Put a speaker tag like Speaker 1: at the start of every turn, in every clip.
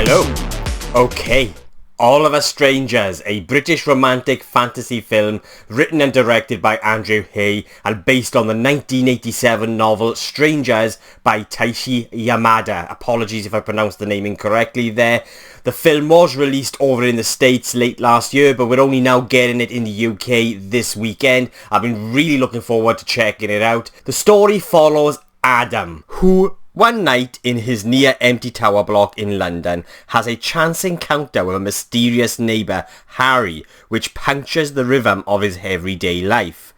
Speaker 1: Hello. Okay. All of Us Strangers, a British romantic fantasy film written and directed by Andrew Haigh and based on the 1987 novel Strangers by Taishi Yamada. Apologies if I pronounced the name incorrectly there. The film was released over in the States late last year, but we're only now getting it in the UK this weekend. I've been really looking forward to checking it out. The story follows Adam, who one night in his near empty tower block in London has a chance encounter with a mysterious neighbour, Harry, which punctures the rhythm of his everyday life.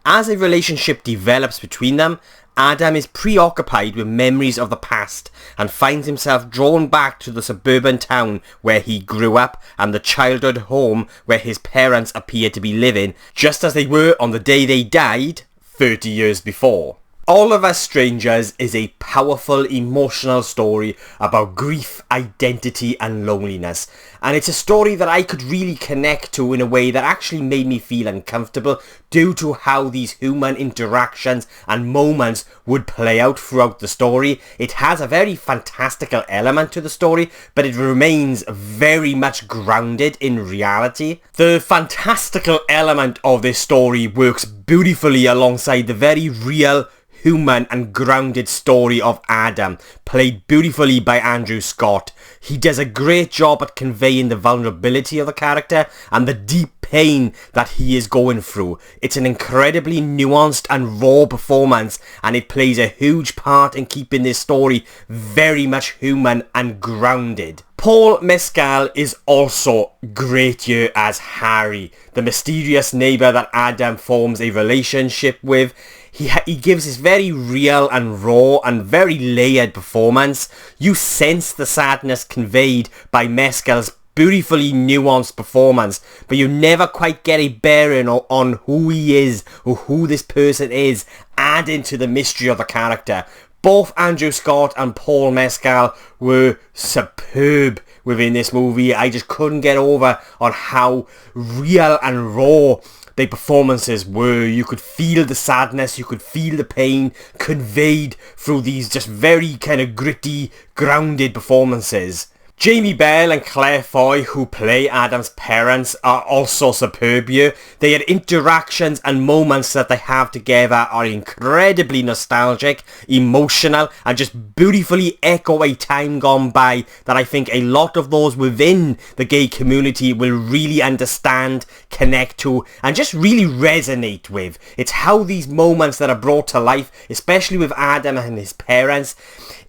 Speaker 1: As a relationship develops between them, Adam is preoccupied with memories of the past and finds himself drawn back to the suburban town where he grew up and the childhood home where his parents appear to be living, just as they were on the day they died 30 years before. All of Us Strangers is a powerful, emotional story about grief, identity and loneliness. And it's a story that I could really connect to in a way that actually made me feel uncomfortable due to how these human interactions and moments would play out throughout the story. It has a very fantastical element to the story, but it remains very much grounded in reality. The fantastical element of this story works beautifully alongside the very real, human and grounded story of Adam, played beautifully by Andrew Scott. He does a great job at conveying the vulnerability of the character and the deep pain that he is going through. It's an incredibly nuanced and raw performance, and it plays a huge part in keeping this story very much human and grounded. Paul Mescal is also great here as Harry, the mysterious neighbour that Adam forms a relationship with. He gives this very real and raw and very layered performance. You sense the sadness conveyed by Mescal's beautifully nuanced performance, but you never quite get a bearing on who he is or who this person is, adding to the mystery of the character. Both Andrew Scott and Paul Mescal were superb within this movie. I just couldn't get over on how real and raw their performances were. You could feel the sadness, you could feel the pain conveyed through these just very kind of gritty, grounded performances. Jamie Bell and Claire Foy, who play Adam's parents, are also superb here. Their interactions and moments that they have together are incredibly nostalgic, emotional, and just beautifully echo a time gone by that I think a lot of those within the gay community will really understand, connect to, and just really resonate with. It's how these moments that are brought to life, especially with Adam and his parents,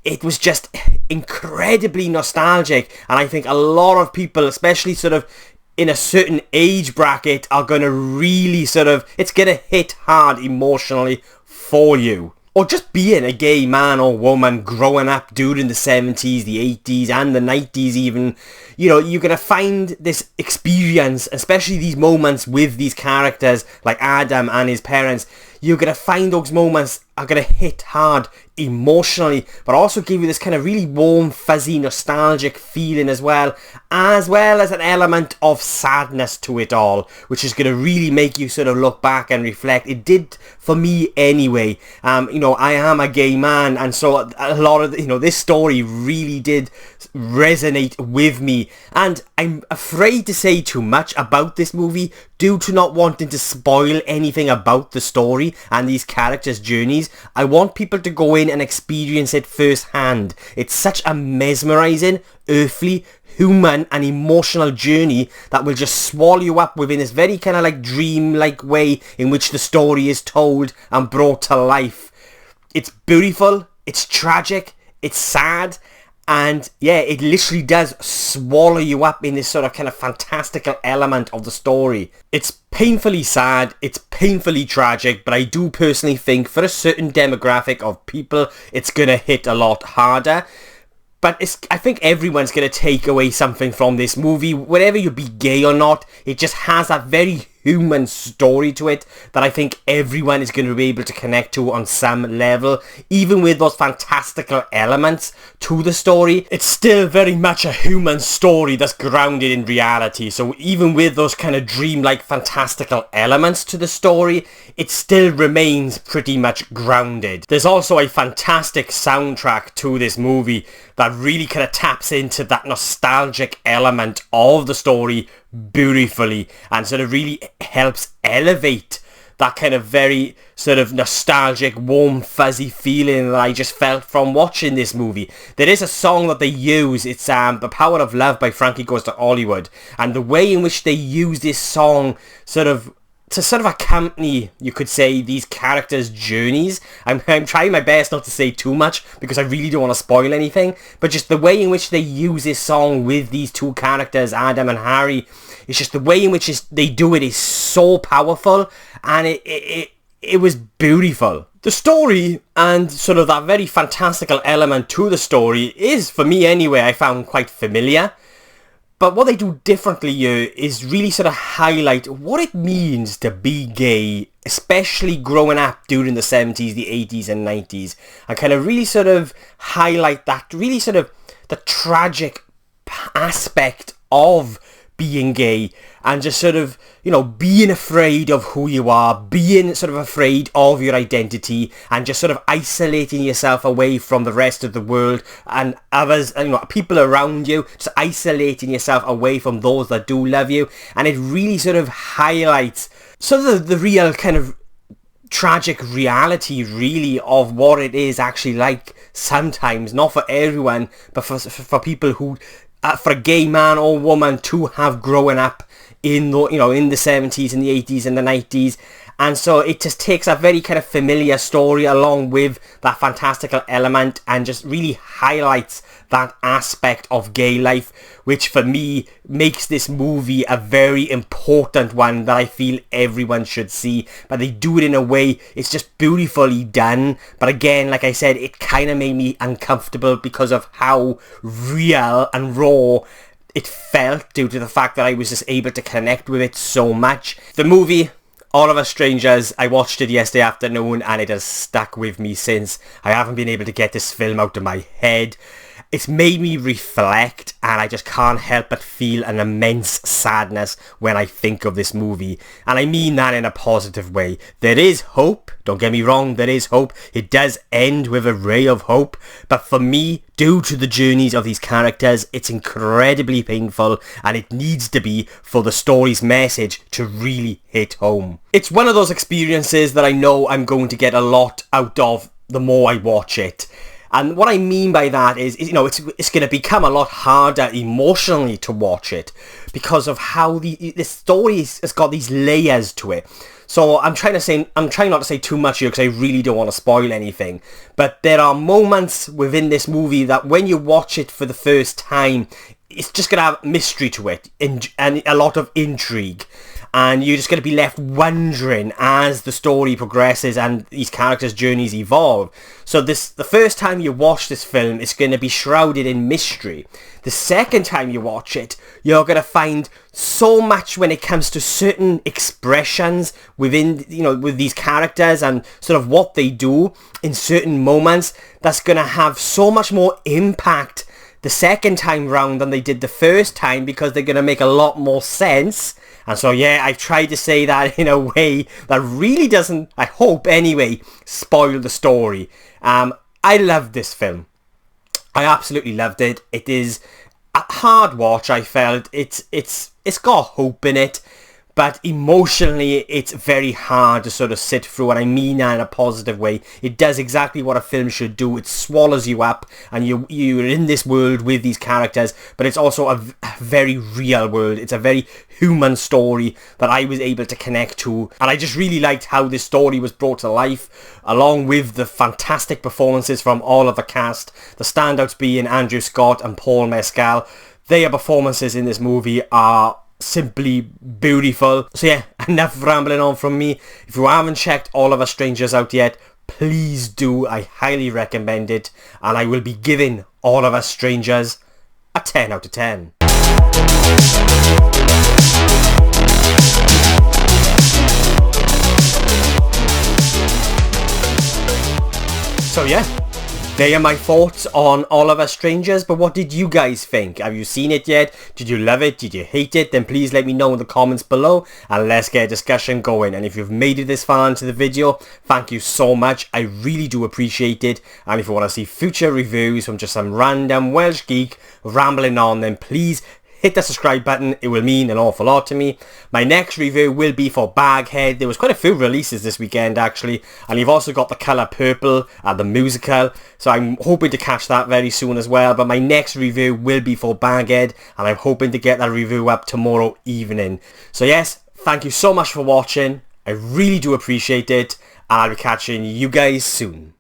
Speaker 1: it was just incredibly nostalgic, and I think a lot of people, especially sort of in a certain age bracket, are going to really it's going to hit hard emotionally for you. Or just being a gay man or woman growing up during the 70s, the 80s and the 90s even, you're going to find this experience, especially these moments with these characters like Adam and his parents, you're going to find those moments are going to hit hard emotionally, but also give you this kind of really warm, fuzzy, nostalgic feeling as well as an element of sadness to it all, which is going to really make you sort of look back and reflect. It did for me anyway. I am a gay man, and so a lot of, this story really did resonate with me, and I'm afraid to say too much about this movie due to not wanting to spoil anything about the story and these characters' journeys. I want people to go in and experience it firsthand. It's such a mesmerising, earthly, human and emotional journey that will just swallow you up within this very kind of like dream-like way in which the story is told and brought to life. It's beautiful, it's tragic, it's sad, and yeah, it literally does swallow you up in this sort of kind of fantastical element of the story. It's painfully sad, it's painfully tragic, but I do personally think for a certain demographic of people, it's going to hit a lot harder. But I think everyone's going to take away something from this movie. Whether you be gay or not, it just has that very human story to it that I think everyone is going to be able to connect to on some level. Even with those fantastical elements to the story, it's still very much a human story that's grounded in reality. So even with those kind of dreamlike fantastical elements to the story, it still remains pretty much grounded. There's also a fantastic soundtrack to this movie that really kind of taps into that nostalgic element of the story beautifully and sort of really helps elevate that kind of very sort of nostalgic, warm, fuzzy feeling that I just felt from watching this movie. There is a song that they use, it's The Power of Love by Frankie Goes to Hollywood, and the way in which they use this song to sort of accompany, you could say, these characters' journeys. I'm trying my best not to say too much because I really don't want to spoil anything, but just the way in which they use this song with these two characters, Adam and Harry, it's just the way in which they do it is so powerful, and it was beautiful. The story and sort of that very fantastical element to the story is, for me anyway, I found quite familiar. But what they do differently here is really sort of highlight what it means to be gay, especially growing up during the 70s, the 80s and 90s. And kind of really sort of highlight that, really sort of the tragic aspect of being gay and just sort of, you know, being afraid of who you are, being sort of afraid of your identity and just sort of isolating yourself away from the rest of the world and others, you know, people around you, just isolating yourself away from those that do love you. And it really sort of highlights sort of the real kind of tragic reality really of what it is actually like sometimes, not for everyone, but for people who for a gay man or woman to have grown up in the, you know, in the 70s and the 80s and the 90s. And so it just takes a very kind of familiar story along with that fantastical element and just really highlights that aspect of gay life, which for me makes this movie a very important one that I feel everyone should see. But they do it in a way, it's just beautifully done. But again, like I said, it kind of made me uncomfortable because of how real and raw it felt due to the fact that I was just able to connect with it so much. The movie, All of Us Strangers, I watched it yesterday afternoon and it has stuck with me since. I haven't been able to get this film out of my head. It's made me reflect and I just can't help but feel an immense sadness when I think of this movie. And I mean that in a positive way. There is hope, don't get me wrong, there is hope. It does end with a ray of hope. But for me, due to the journeys of these characters, it's incredibly painful and it needs to be for the story's message to really hit home. It's one of those experiences that I know I'm going to get a lot out of the more I watch it. And what I mean by that is you know, it's going to become a lot harder emotionally to watch it because of how the story has got these layers to it. So I'm trying not to say too much here because I really don't want to spoil anything. But there are moments within this movie that when you watch it for the first time, it's just going to have mystery to it and a lot of intrigue. And you're just going to be left wondering as the story progresses and these characters' journeys evolve. So the first time you watch this film, it's going to be shrouded in mystery. The second time you watch it, you're going to find so much when it comes to certain expressions within, you know, with these characters and sort of what they do in certain moments that's going to have so much more impact the second time round than they did the first time because they're going to make a lot more sense. And so yeah, I've tried to say that in a way that really doesn't, I hope anyway, spoil the story. I loved this film. I absolutely loved it. It is a hard watch, I felt. It's got hope in it. But emotionally, it's very hard to sort of sit through, and I mean that in a positive way. It does exactly what a film should do. It swallows you up, and you're in this world with these characters, but it's also a very real world. It's a very human story that I was able to connect to, and I just really liked how this story was brought to life, along with the fantastic performances from all of the cast, the standouts being Andrew Scott and Paul Mescal. Their performances in this movie are simply beautiful. So yeah, enough rambling on from me. If you haven't checked All of Us Strangers out yet, please do. I highly recommend it, and I will be giving All of Us Strangers a 10 out of 10. So yeah, they are my thoughts on All of Us Strangers, but what did you guys think? Have you seen it yet? Did you love it? Did you hate it? Then please let me know in the comments below and let's get a discussion going. And if you've made it this far into the video, thank you so much. I really do appreciate it. And if you want to see future reviews from just some random Welsh geek rambling on, then please hit the subscribe button. It will mean an awful lot to me. My next review will be for Baghead. There was quite a few releases this weekend actually, and you've also got The Colour Purple and the musical, so I'm hoping to catch that very soon as well. But my next review will be for Baghead, and I'm hoping to get that review up tomorrow evening. So yes, thank you so much for watching. I really do appreciate it, and I'll be catching you guys soon.